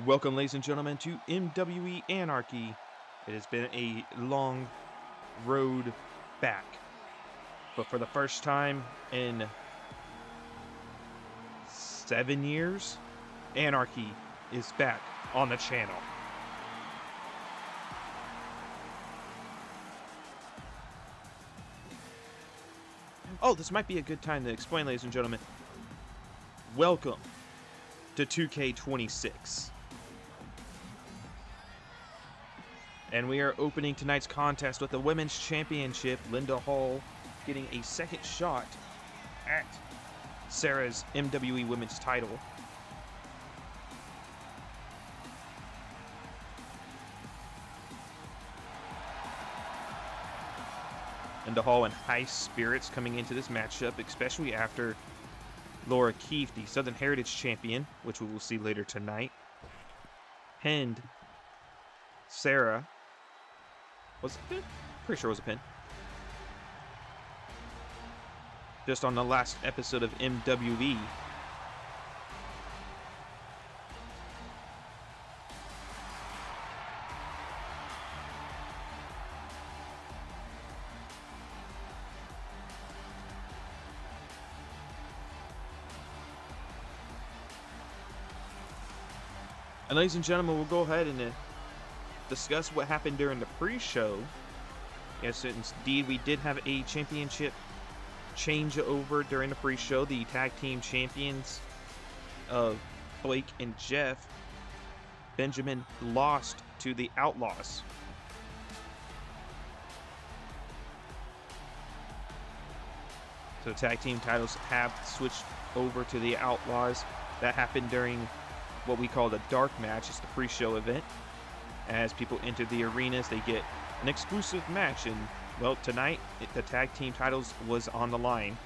Welcome, ladies and gentlemen, to MWE Anarky. It has been a long road back, but for the first time in 7 years, Anarky is back on the channel. Oh, this might be a good time to explain, ladies and gentlemen. Welcome to 2K26. And we are opening tonight's contest with the Women's Championship, Linda Hall getting a second shot at Sarah's MWE Women's title. Linda Hall in high spirits coming into this matchup, especially after Laura Keefe, the Southern Heritage Champion, which we will see later tonight, pinned Sarah. Was it a pin? Pretty sure it was a pin. Just on the last episode of MWE. And ladies and gentlemen, we'll go ahead and discuss what happened during the pre-show. Yes, indeed, we did have a championship changeover during the pre-show. The tag team champions of Blake and Jeff, Benjamin, lost to the Outlaws. So the tag team titles have switched over to the Outlaws. That happened during what we call the dark match. It's the pre-show event. As people enter the arenas, they get an exclusive match, and well, tonight the tag team titles was on the line.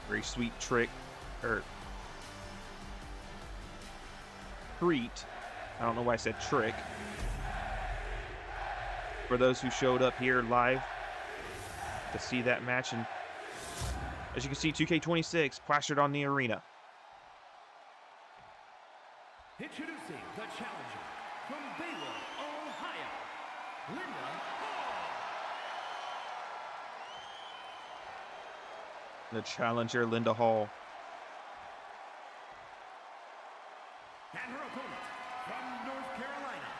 Very sweet trick, or treat. I don't know why I said trick. For those who showed up here live to see that match, and as you can see, 2K26 plastered on the arena. Introducing the challenger from Baylor, Ohio, Linda Hall. The challenger, Linda Hall. And her opponent from North Carolina,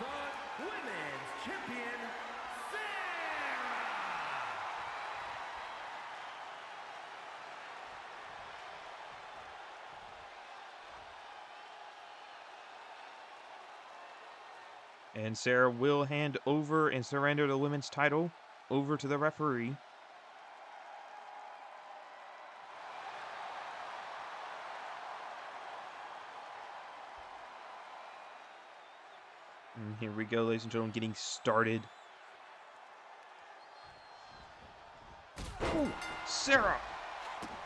the women's champion, Sarah. And Sarah will hand over and surrender the women's title over to the referee. And here we go, ladies and gentlemen, getting started. Ooh, Sarah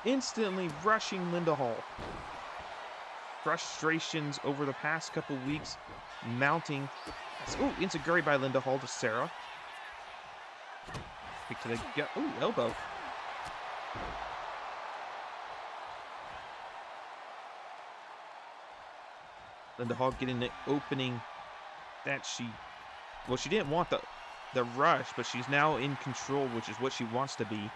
instantly rushing Linda Hall. Frustrations over the past couple weeks mounting. Oh, insecurity by Linda Hall to Sarah. Kick to the gut. Ooh, elbow. Linda Hall getting the opening that she didn't want the rush, but she's now in control, which is what she wants to be.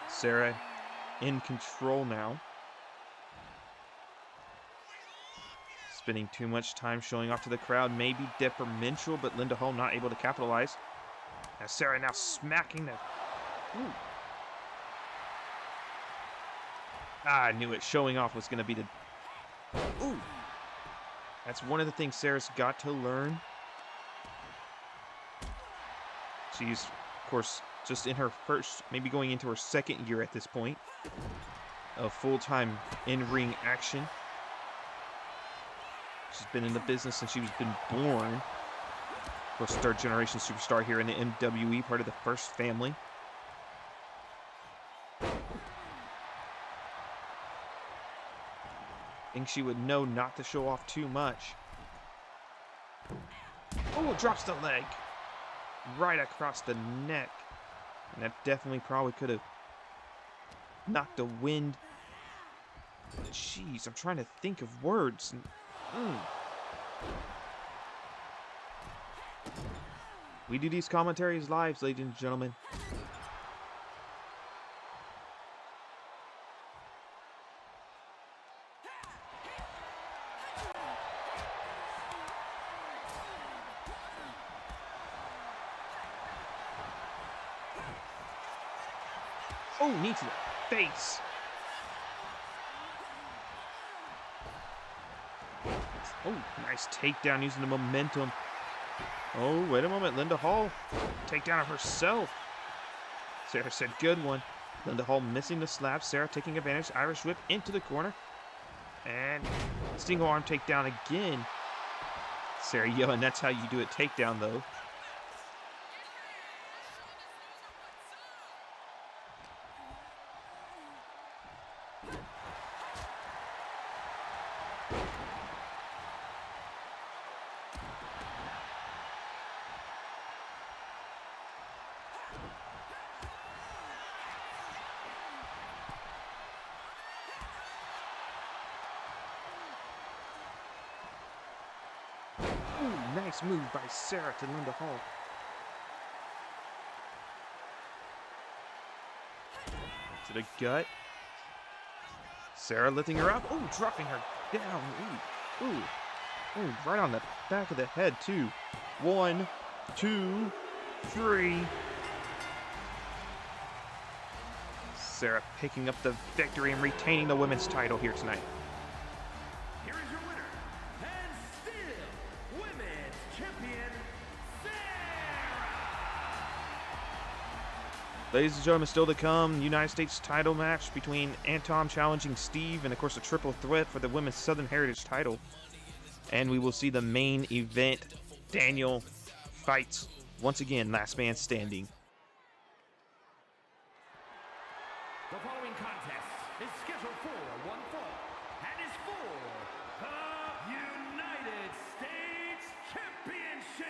Sarah in control now. Spending too much time showing off to the crowd may be detrimental, but Linda Hall not able to capitalize. As Sarah now smacking the... Ooh. I knew it. Showing off was going to be the... Ooh. That's one of the things Sarah's got to learn. She's, of course, just in her first, maybe going into her second year at this point of full-time in-ring action. She's been in the business since she's been born. Of course, third-generation superstar here in the MWE, part of the first family. think she would know not to show off too much. Oh, drops the leg. Right across the neck. And that definitely probably could have knocked the wind. Jeez, I'm trying to think of words. We do these commentaries live, ladies and gentlemen. Oh, knee to the face. Oh, nice takedown using the momentum. Oh, wait a moment. Linda Hall. Takedown of herself. Sarah said, good one. Linda Hall missing the slap. Sarah taking advantage. Irish whip into the corner. And single arm takedown again. Sarah yelling, that's how you do it. Takedown, though. Ooh, nice move by Sarah to Linda Hall. To the gut. Sarah lifting her up. Ooh, dropping her down. Ooh, right on the back of the head, too. 1, 2, 3. Sarah picking up the victory and retaining the women's title here tonight. Here is your winner, and still women's champion, Sarah. Ladies and gentlemen, still to come, United States title match between Anton challenging Steve, and of course a triple threat for the women's Southern Heritage title. And we will see the main event. Daniel fights once again, last man standing. The following contest is scheduled for one fall and is for the United States Championship.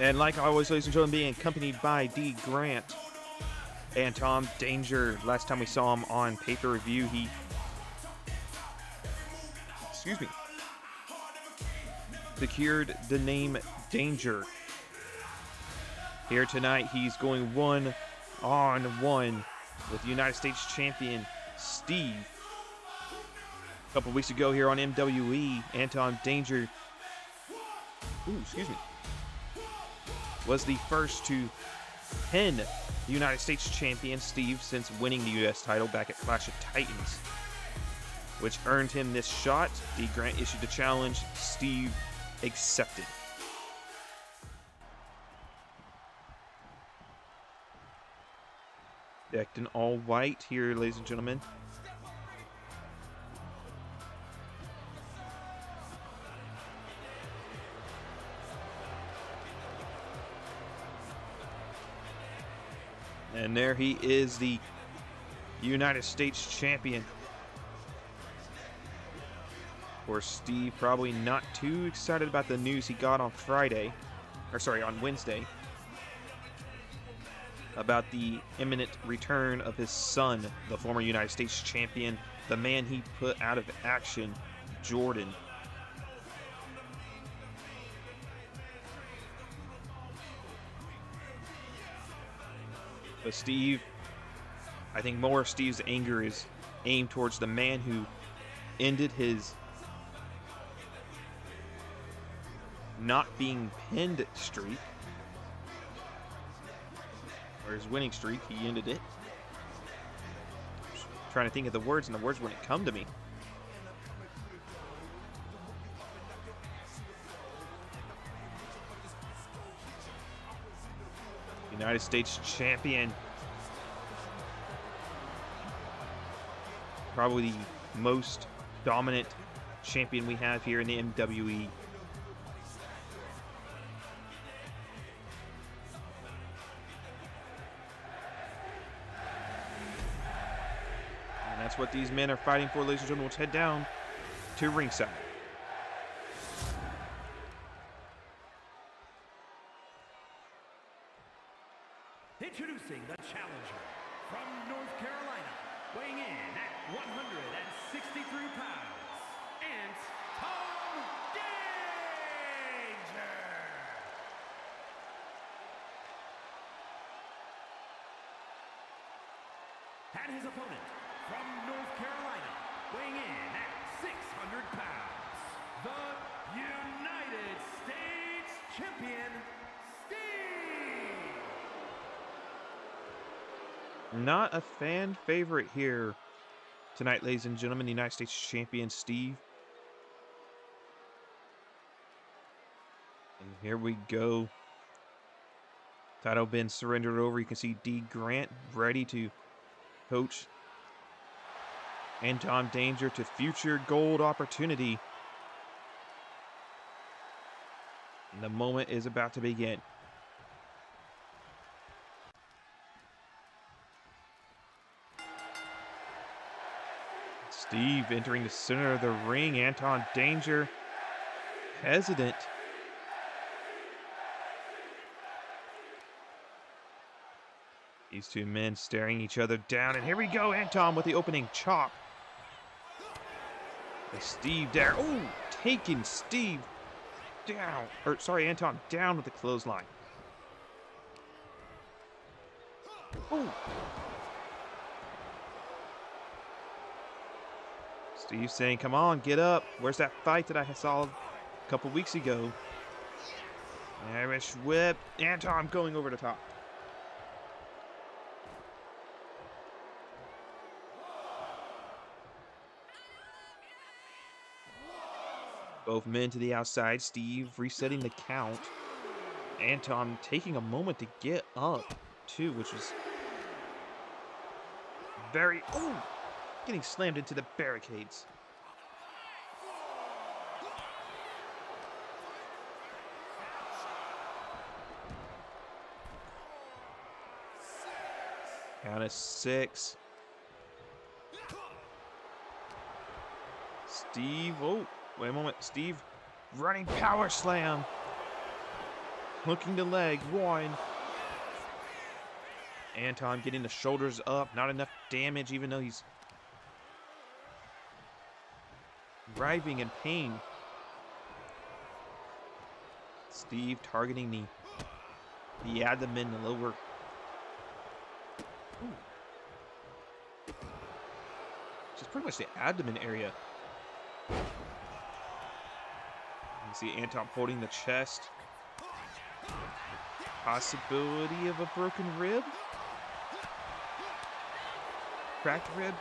And like always, ladies and gentlemen, being accompanied by D. Grant and Tom Danger. Last time we saw him on pay-per-view, he... secured the name Danger. Here tonight, he's going one-on-one with United States champion Steve. A couple weeks ago here on MWE, Anton Danger... was the first to pin the United States champion Steve since winning the U.S. title back at Clash of Titans, which earned him this shot. D. Grant issued the challenge. Steve accepted. Decked in all white here, ladies and gentlemen. And there he is, the United States champion. Of course, Steve probably not too excited about the news he got on on Wednesday, about the imminent return of his son, the former United States champion, the man he put out of action, Jordan. But Steve, I think more of Steve's anger is aimed towards the man who ended his not being pinned streak or his winning streak. He ended it. Trying to think of the words, and the words wouldn't come to me. United States champion. Probably the most dominant champion we have here in the MWE. And that's what these men are fighting for, ladies and gentlemen. Let's head down to ringside. Introducing the challenger from North Carolina, weighing in at 163 pounds, Tom Danger. And his opponent from North Carolina, weighing in at 600 pounds, the United States champion, Not a fan favorite here tonight, ladies and gentlemen. The United States champion, Steve. And here we go. Title been surrendered over. You can see D. Grant ready to coach Tom Danger to future gold opportunity. And the moment is about to begin. Steve entering the center of the ring. Anton Danger hesitant. These two men staring each other down. And here we go. Anton with the opening chop. And Steve there. Oh, taking Steve down. Or sorry, Anton down with the clothesline. Oh. Steve saying, come on, get up. Where's that fight that I saw a couple weeks ago? Irish whip. Anton going over the top. Both men to the outside. Steve resetting the count. Anton taking a moment to get up, too, which was very... Oh! Getting slammed into the barricades. Count of 6. Steve, oh, wait a moment. Steve, running power slam. Hooking the leg, 1. Anton getting the shoulders up. Not enough damage, even though he's writhing in pain. Steve targeting the abdomen, the lower. Ooh. Just pretty much the abdomen area. You can see Anton holding the chest. Possibility of a broken rib. Cracked rib.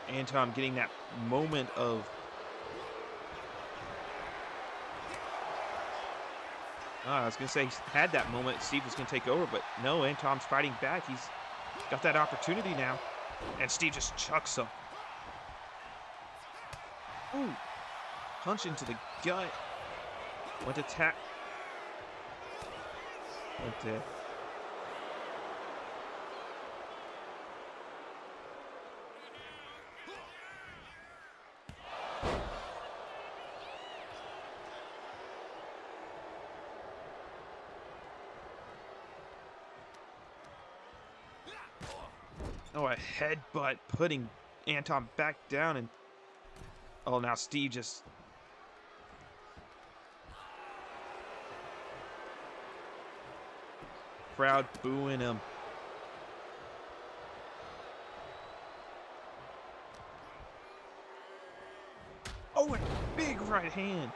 And Anton getting that moment of I was going to say, he had that moment, Steve was going to take over, but no, Anton's fighting back. He's got that opportunity now. And Steve just chucks him. Ooh. Punch into the gut. Went to tap. Went to... Oh, a headbutt putting Anton back down, and oh, now Steve just crowd booing him. Oh, a big right hand.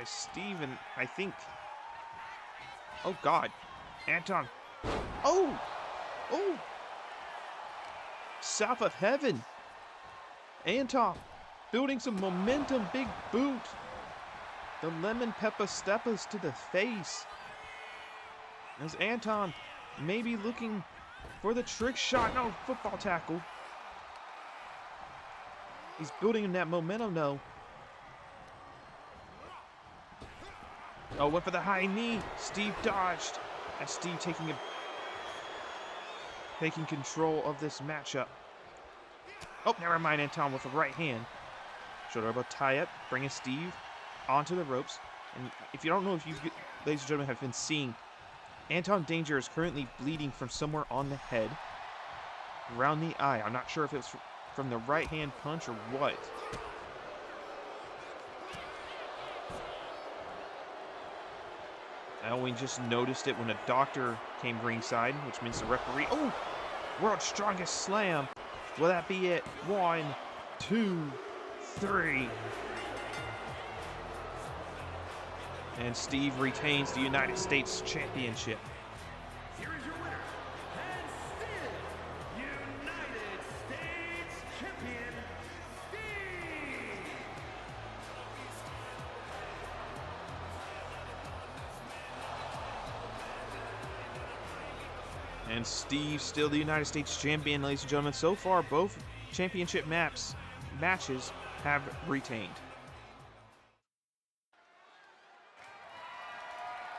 by Steven. I think. Oh God, Anton. Oh, oh. South of heaven. Anton building some momentum. Big boot. The lemon pepper steppers to the face. As Anton maybe looking for the trick shot. No, football tackle. He's building that momentum, though. Oh, went for the high knee. Steve dodged. And Steve taking control of this matchup. Oh, never mind. Anton with the right hand. Shoulder elbow tie up, bringing Steve onto the ropes. And if you don't know, if you, ladies and gentlemen, have been seeing, Anton Danger is currently bleeding from somewhere on the head, around the eye. I'm not sure if it's from the right hand punch or what. We just noticed it when a doctor came ringside, which means the referee. Oh, world's strongest slam. Will that be it? 1, 2, 3. And Steve retains the United States Championship. Here is your winner, and still United States Champion, Steve. And Steve still the United States Champion, ladies and gentlemen. So far, both championship matches have retained.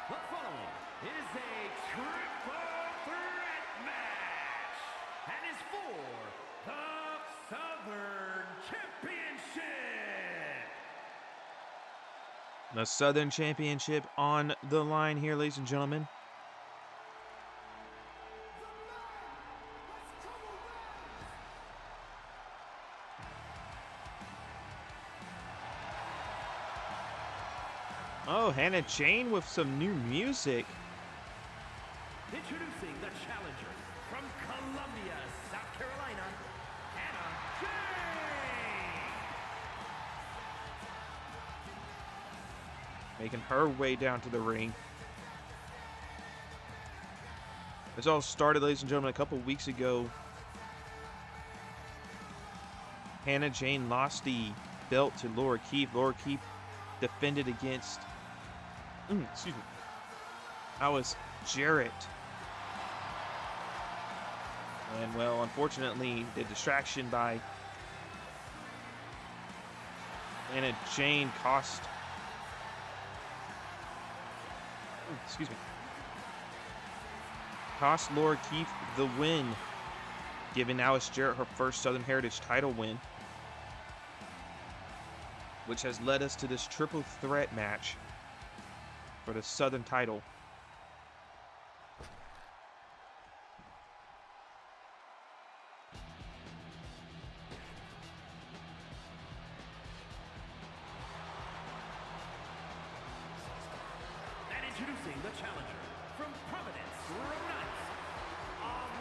The following is a triple threat match and is for the Southern Championship. The Southern Championship on the line here, ladies and gentlemen. Oh, Hannah Jane with some new music. Introducing the challenger from Columbia, South Carolina, Hannah Jane. Making her way down to the ring. This all started, ladies and gentlemen, a couple weeks ago. Hannah Jane lost the belt to Laura Keefe. Laura Keefe defended against excuse me. That was Jarrett. And, well, unfortunately, the distraction by Hannah Jane cost... excuse me. Cost Laura Keefe the win, giving Alice Jarrett her first Southern Heritage title win, which has led us to this triple threat match for the Southern title. And introducing the challenger from Providence, Rhode Island,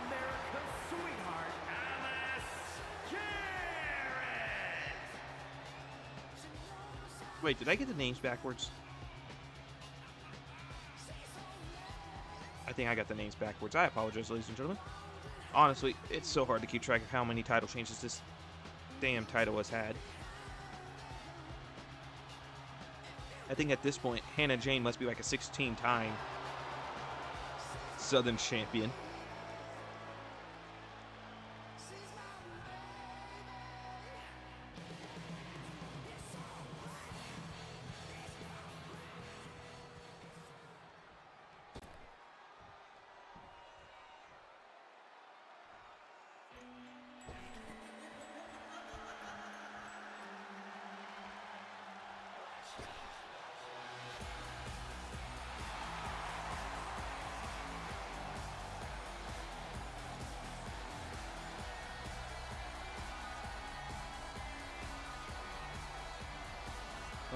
America's sweetheart, Alice Jarrett. Wait, did I get the names backwards? I think I got the names backwards. I apologize, ladies and gentlemen. Honestly, it's so hard to keep track of how many title changes this damn title has had. I think at this point, Hannah Jane must be like a 16-time Southern champion.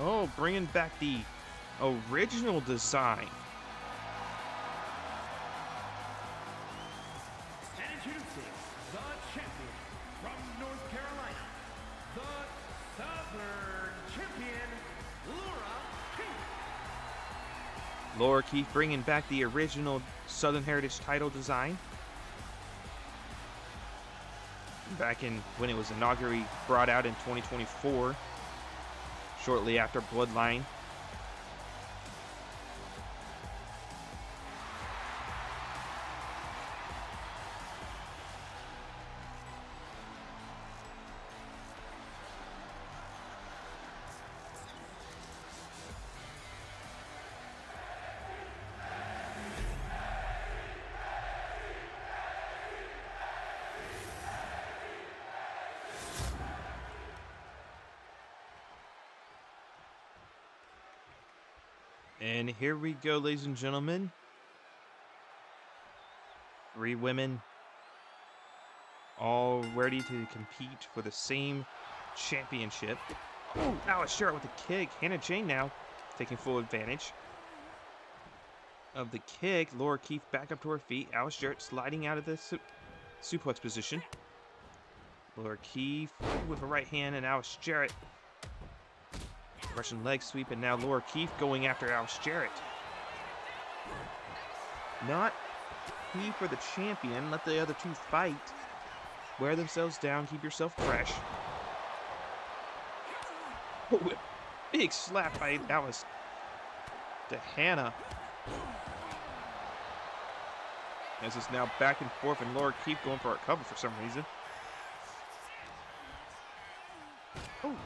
Oh, bringing back the original design. And introducing the champion from North Carolina, the Southern Champion, Laura Keefe. Laura Keith bringing back the original Southern Heritage title design. Back in when it was inaugurally brought out in 2024, shortly after Bloodline. And here we go, ladies and gentlemen. 3 women, all ready to compete for the same championship. Oh, Alice Jarrett with the kick. Hannah Jane now taking full advantage of the kick. Laura Keith back up to her feet. Alice Jarrett sliding out of the suplex position. Laura Keith with a right hand, and Alice Jarrett Russian leg sweep, and now Laura Keith going after Alice Jarrett. Not key for the champion. Let the other two fight. Wear themselves down. Keep yourself fresh. Oh, a big slap by Alice to Hannah. As it's now back and forth, and Laura Keith going for a cover for some reason. Oh.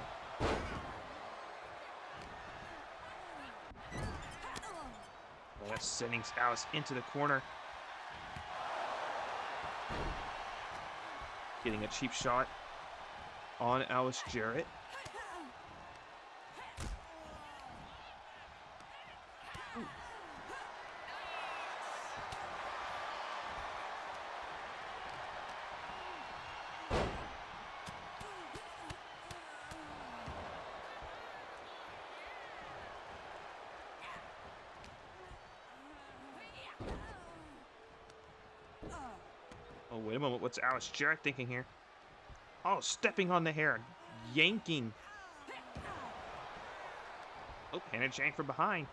That's sending Alice into the corner. Getting a cheap shot on Alice Jarrett. Ooh. Oh, wait a moment. What's Alice Jarrett thinking here? Oh, stepping on the hair. Yanking. Oh, Hannah Jane from behind.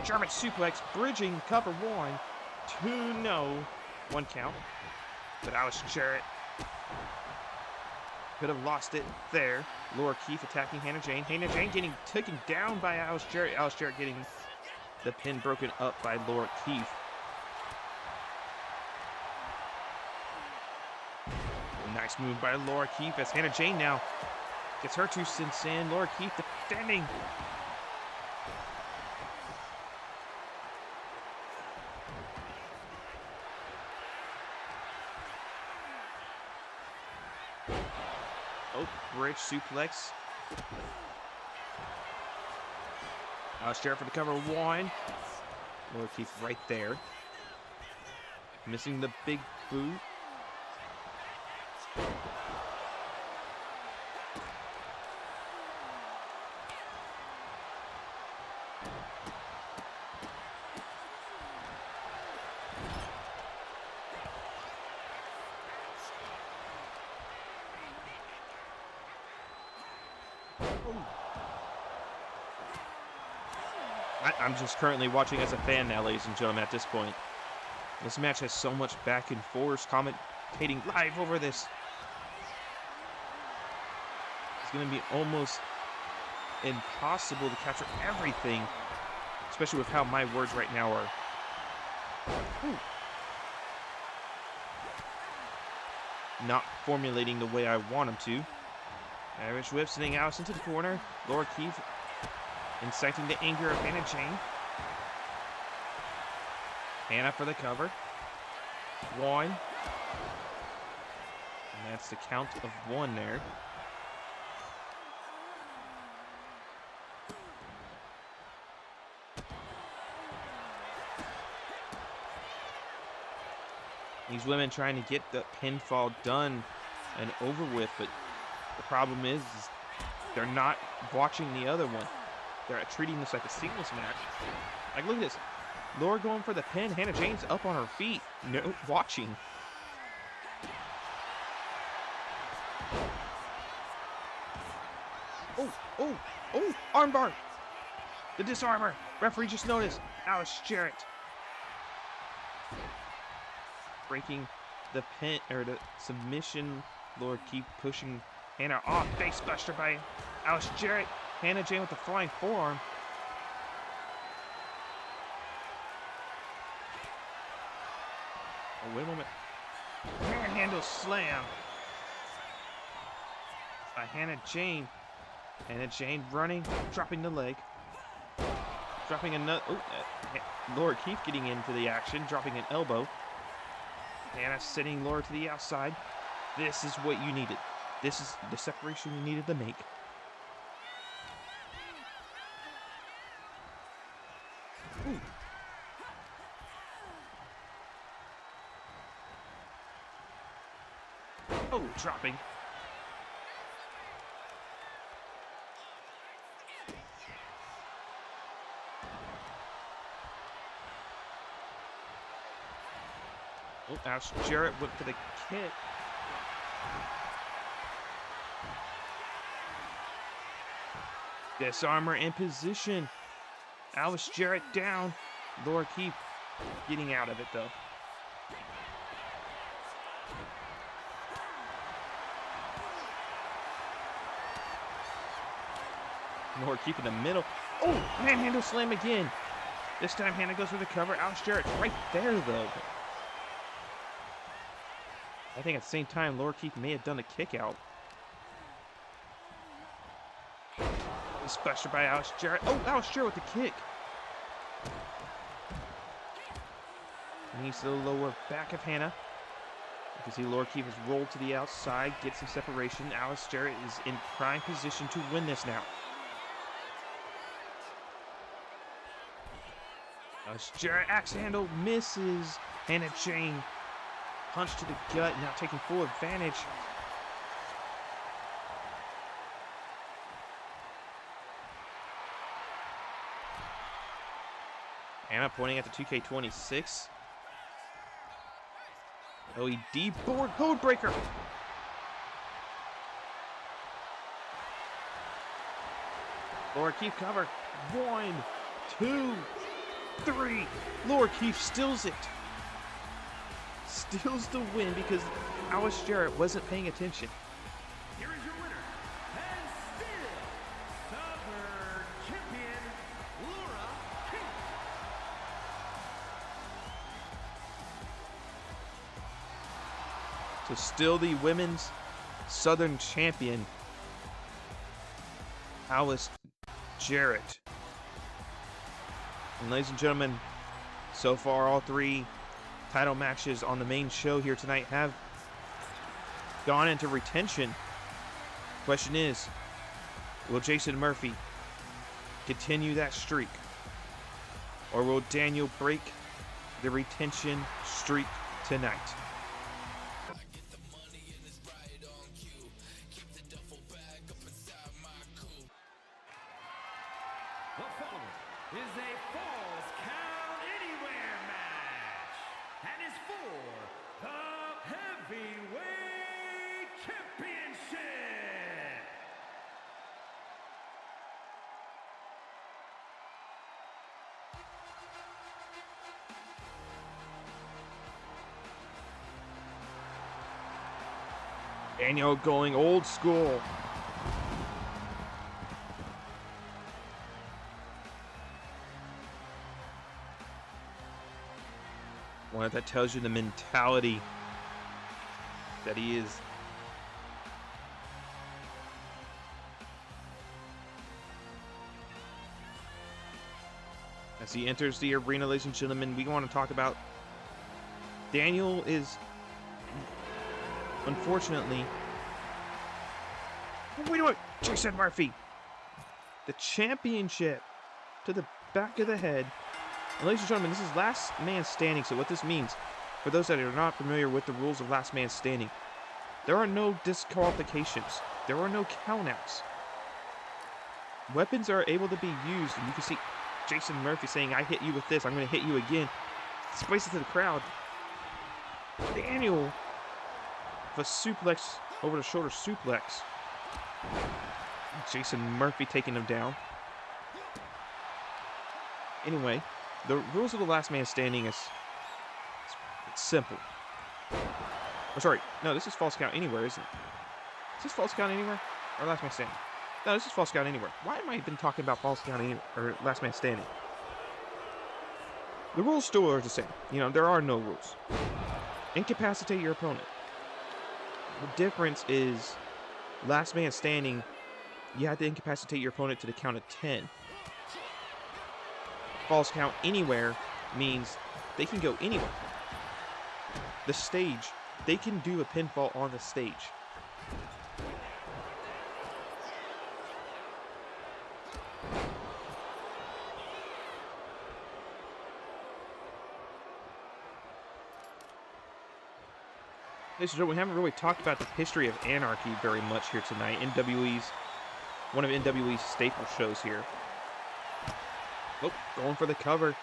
German suplex. Bridging cover 1. 2 no. 1 count. But Alice Jarrett could have lost it there. Laura Keith attacking Hannah Jane. Hannah Jane getting taken down by Alice Jarrett. Alice Jarrett getting the pin broken up by Laura Keith. Nice move by Laura Keith as Hannah Jane now gets her 2 cents in. Laura Keith defending. Oh, bridge suplex. Alice Jarrett for the cover 1. Laura Keith right there. Missing the big boot. I'm just currently watching as a fan now, ladies and gentlemen, at this point. This match has so much back and forth, commentating live over this. It's going to be almost impossible to capture everything, especially with how my words right now are. Ooh. Not formulating the way I want them to. Irish whip sending Alice into the corner. Laura Keith inciting the anger of Hannah Jane. Hannah for the cover. 1. And that's the count of 1 there. These women trying to get the pinfall done and over with, but the problem is they're not watching the other one. They're treating this like a singles match. Like, look at this. Laura going for the pin. Hannah Jane's up on her feet. No watching. Oh, oh, oh, armbar. The disarmer. Referee just noticed. Alice Jarrett breaking the pin or the submission. Lord keep pushing Hannah off. Face buster by Alice Jarrett. Hannah Jane with the flying forearm. Oh, wait a moment. Manhandle slam by Hannah Jane. Hannah Jane running, dropping the leg. Dropping another. Oh, Laura Keith getting into the action, dropping an elbow. Hannah sending Laura to the outside. This is what you needed. This is the separation you needed to make. Ooh. Oh, dropping. Oh, Alice Jarrett went for the kick. Disarmer in position. Alice Jarrett down. Laura Keith getting out of it, though. Laura Keith in the middle. Oh, manhandle slam again. This time Hannah goes for the cover. Alice Jarrett's right there, though. I think at the same time, Laura Keith may have done a kick out. Special by Alice Jarrett. Oh, Alice Jarrett with the kick. Knees to the lower back of Hannah. You can see Laura Keith has rolled to the outside, get some separation. Alice Jarrett is in prime position to win this now. Alice Jarrett axe handle misses. Hannah Jane punch to the gut, now taking full advantage. Hannah pointing at the 2K26. LED board code breaker. Laura Keith cover. 1, 2, 3. Laura Keith steals it. Steals the win because Alice Jarrett wasn't paying attention. Here is your winner, and still Southern Champion, Laura Keith. So still the women's Southern champion, Alice Jarrett. And ladies and gentlemen, so far all 3 title matches on the main show here tonight have gone into retention. Question is, will Jason Murphy continue that streak? Or will Daniel break the retention streak tonight? The following is a Falls Count Anywhere match and is for the Heavyweight Championship. Daniel going old school. One that tells you the mentality that he is. As he enters the arena, ladies and gentlemen, we want to talk about Daniel is, unfortunately, wait a minute, Jason Murphy, the championship to the back of the head. And ladies and gentlemen, this is last man standing, so what this means, for those that are not familiar with the rules of last man standing, there are no disqualifications. There are no countouts. Weapons are able to be used, and you can see Jason Murphy saying, I hit you with this, I'm going to hit you again. Displaces to the crowd. Daniel, with a suplex, over the shoulder suplex. Jason Murphy taking him down. Anyway, the rules of the last man standing is it's simple. Oh, sorry, no, this is false count anywhere, isn't it? Is this false count anywhere or last man standing? No, this is false count anywhere. Why am I even talking about false count or last man standing? The rules still are the same. You know, there are no rules. Incapacitate your opponent. The difference is last man standing, you have to incapacitate your opponent to the count of 10. False count anywhere means they can go anywhere. The stage, they can do a pinfall on the stage. We haven't really talked about the history of Anarky very much here tonight. One of NWE's staple shows here. Oh, going for the cover.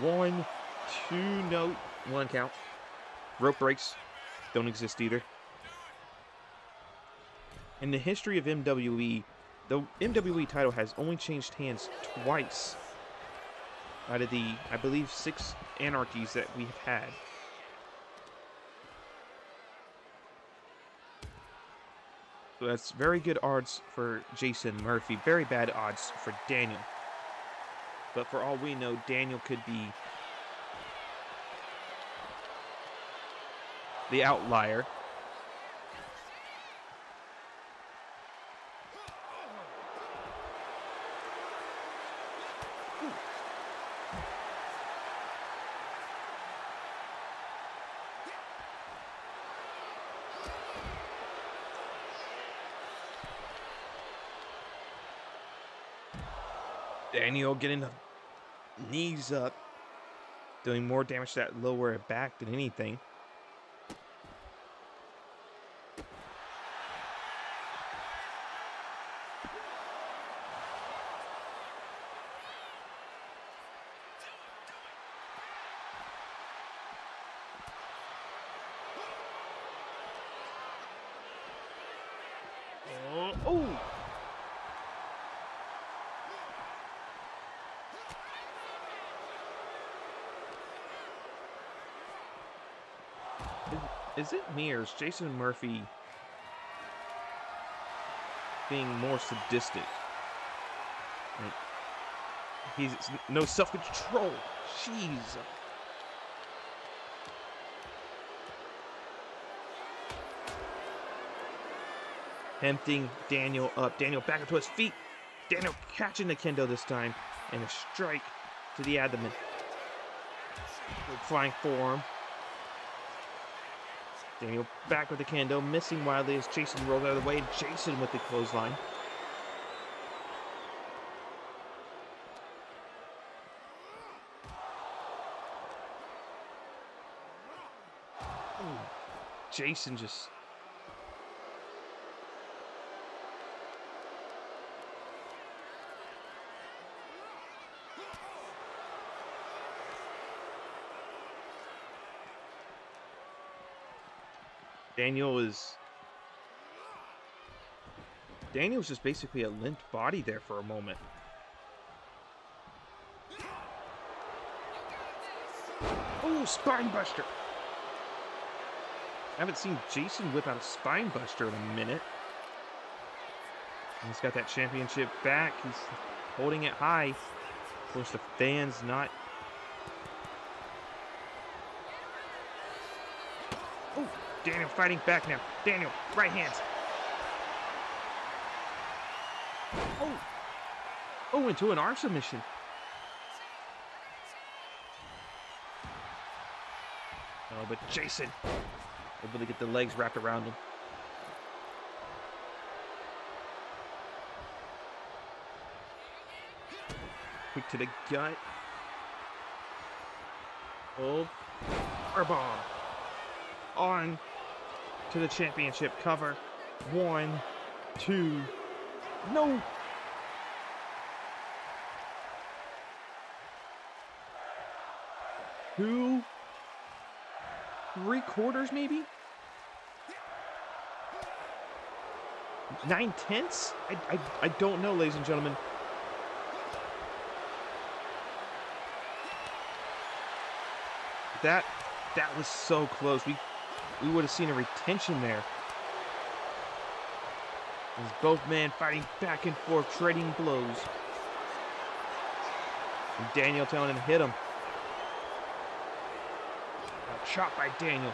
1, 2, no, 1 count. Rope breaks don't exist either. In the history of MWE, the MWE title has only changed hands twice out of the, I believe, 6 Anarchies that we have had. So that's very good odds for Jason Murphy. Very bad odds for Daniel. But for all we know, Daniel could be the outlier. Daniel getting the knees up, doing more damage to that lower back than anything. Oh! Is it me or is Jason Murphy being more sadistic? Like, he's no self-control. Jeez. Tempting Daniel up. Daniel back up to his feet. Daniel catching the kendo this time. And a strike to the abdomen. Flying forearm. Daniel back with the kendo, missing wildly as Jason rolls out of the way. Jason with the clothesline. Ooh. Jason just... Daniel's just basically a limp body there for a moment. Oh, spine buster. I haven't seen Jason whip out a spine buster in a minute. And he's got that championship back. He's holding it high. Of course, the fans not... Oh, Daniel fighting back now. Daniel, right hands. Oh. Oh, into an arm submission. Oh, but Jason able to get the legs wrapped around him. Quick to the gut. Oh, bomb. On to the championship cover. 1, 2, no. Two, 3/4 maybe? 9/10? I don't know, ladies and gentlemen. That was so close. We would have seen a retention there. As both men fighting back and forth, trading blows. And Daniel telling him to hit him. A chop by Daniel.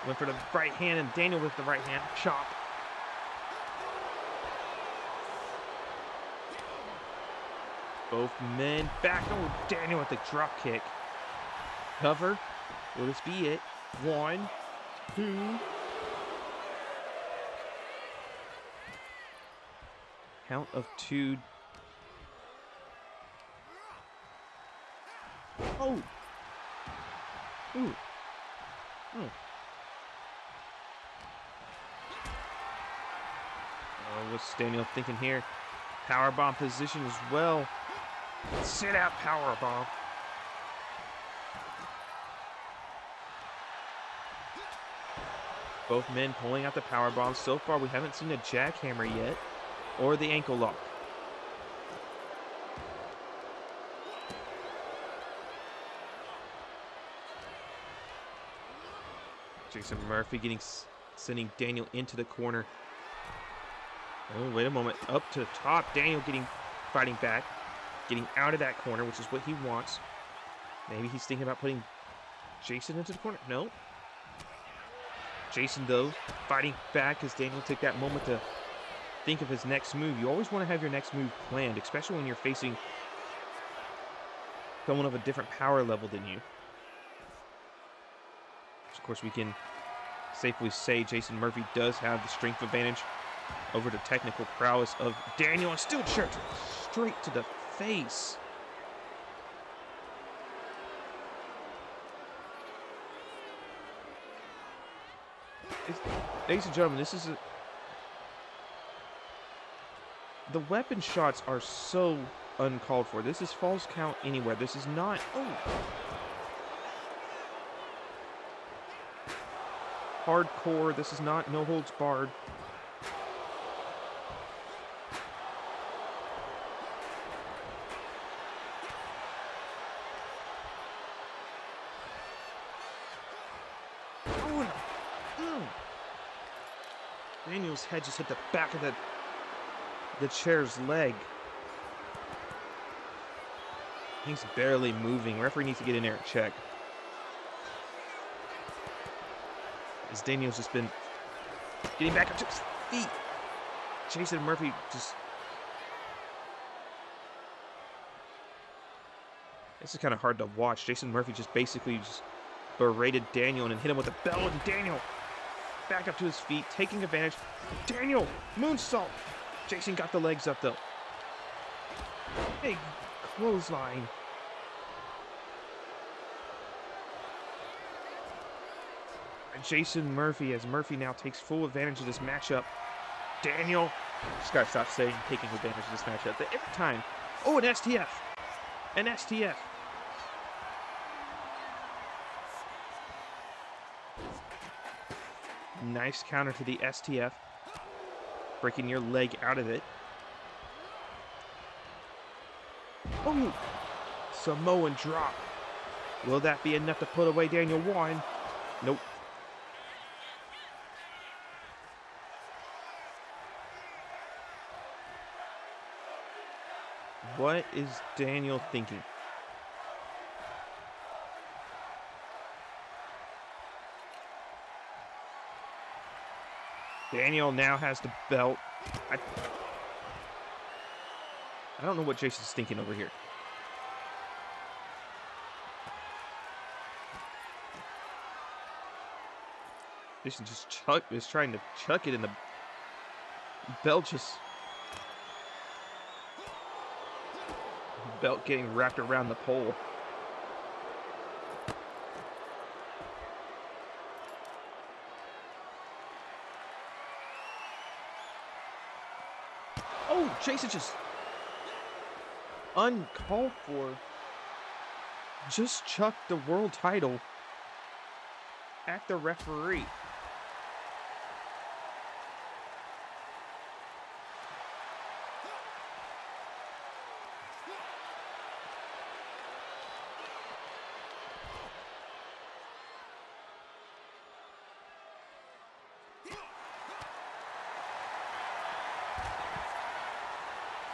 Went for the right hand, and Daniel with the right hand. Chop. Both men back. Oh, Daniel with the drop kick. Cover. Will this be it? 1, 2. Count of 2. Oh. Ooh. Oh. Oh, what's Daniel thinking here? Powerbomb position as well. Sit out powerbomb. Both men pulling out the powerbomb. So far, we haven't seen a jackhammer yet, or the ankle lock. Jason Murphy sending Daniel into the corner. Oh, wait a moment. Up to the top. Daniel fighting back. Getting out of that corner, which is what he wants. Maybe he's thinking about putting Jason into the corner. No. Jason, though, fighting back as Daniel took that moment to think of his next move. You always want to have your next move planned, especially when you're facing someone of a different power level than you. Of course, we can safely say Jason Murphy does have the strength advantage over the technical prowess of Daniel, and still church straight to the face. Ladies and gentlemen, this is the weapon shots are so uncalled for. This is false count anywhere. This is not. Oh. Hardcore. This is not no holds barred. Daniel's head just hit the back of the chair's leg. He's barely moving. Referee needs to get in there and check. As Daniel's just been getting back up to his feet. Jason Murphy just... This is kind of hard to watch. Jason Murphy just basically just berated Daniel and then hit him with a bell, and Daniel back up to his feet, taking advantage. Daniel, moonsault. Jason got the legs up, though. Big clothesline. And Jason Murphy, as Murphy now takes full advantage of this matchup. Daniel, just gotta stop saying taking advantage of this matchup. But every time. Oh, an STF. An STF. Nice counter to the STF. Breaking your leg out of it. Oh! Samoan drop. Will that be enough to put away Daniel 1? Nope. What is Daniel thinking? Daniel now has the belt. I don't know what Jason's thinking over here. Jason just is trying to chuck it in the belt. Belt getting wrapped around the pole. Oh, Jason just uncalled for. Just chucked the world title at the referee.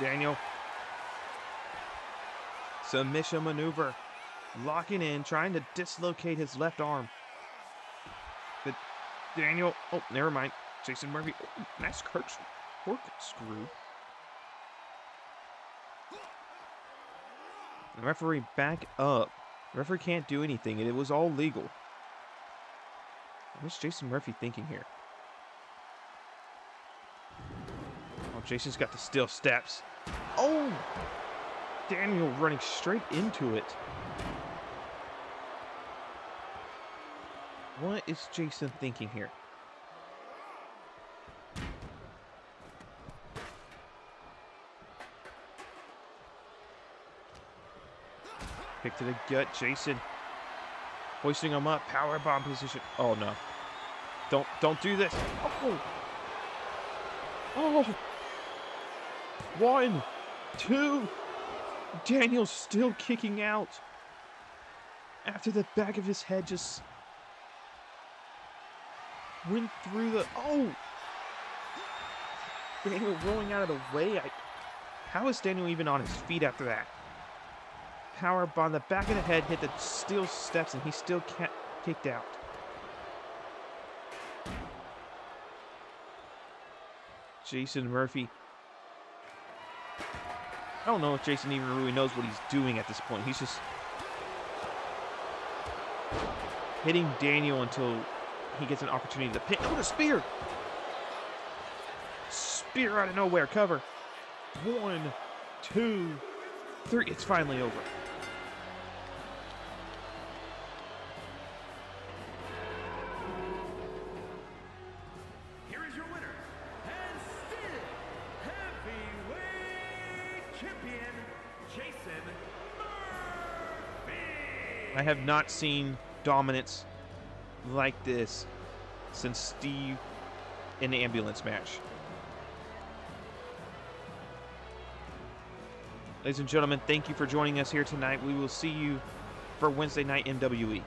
Daniel. Submission maneuver. Locking in, trying to dislocate his left arm. But Daniel, oh, never mind. Jason Murphy, oh, nice corkscrew. The referee back up. The referee can't do anything, and it was all legal. What's Jason Murphy thinking here? Oh, Jason's got the steel steps. Oh! Daniel running straight into it. What is Jason thinking here? Kick to the gut, Jason. Hoisting him up, power bomb position. Oh no. Don't do this. Oh. Oh. 1, 2. Daniel's still kicking out. After the back of his head just went through the... Oh! Daniel rolling out of the way. How is Daniel even on his feet after that? Power bomb, the back of the head hit the steel steps, and he still can't kicked out. Jason Murphy. I don't know if Jason even really knows what he's doing at this point. He's just hitting Daniel until he gets an opportunity to pin. Oh, the spear! Spear out of nowhere. Cover. 1, 2, 3. It's finally over. Here is your winner, and still heavyweight champion, Jason Murphy. I have not seen dominance like this since Steve in the ambulance match. Ladies and gentlemen, thank you for joining us here tonight. We will see you for Wednesday night MWE.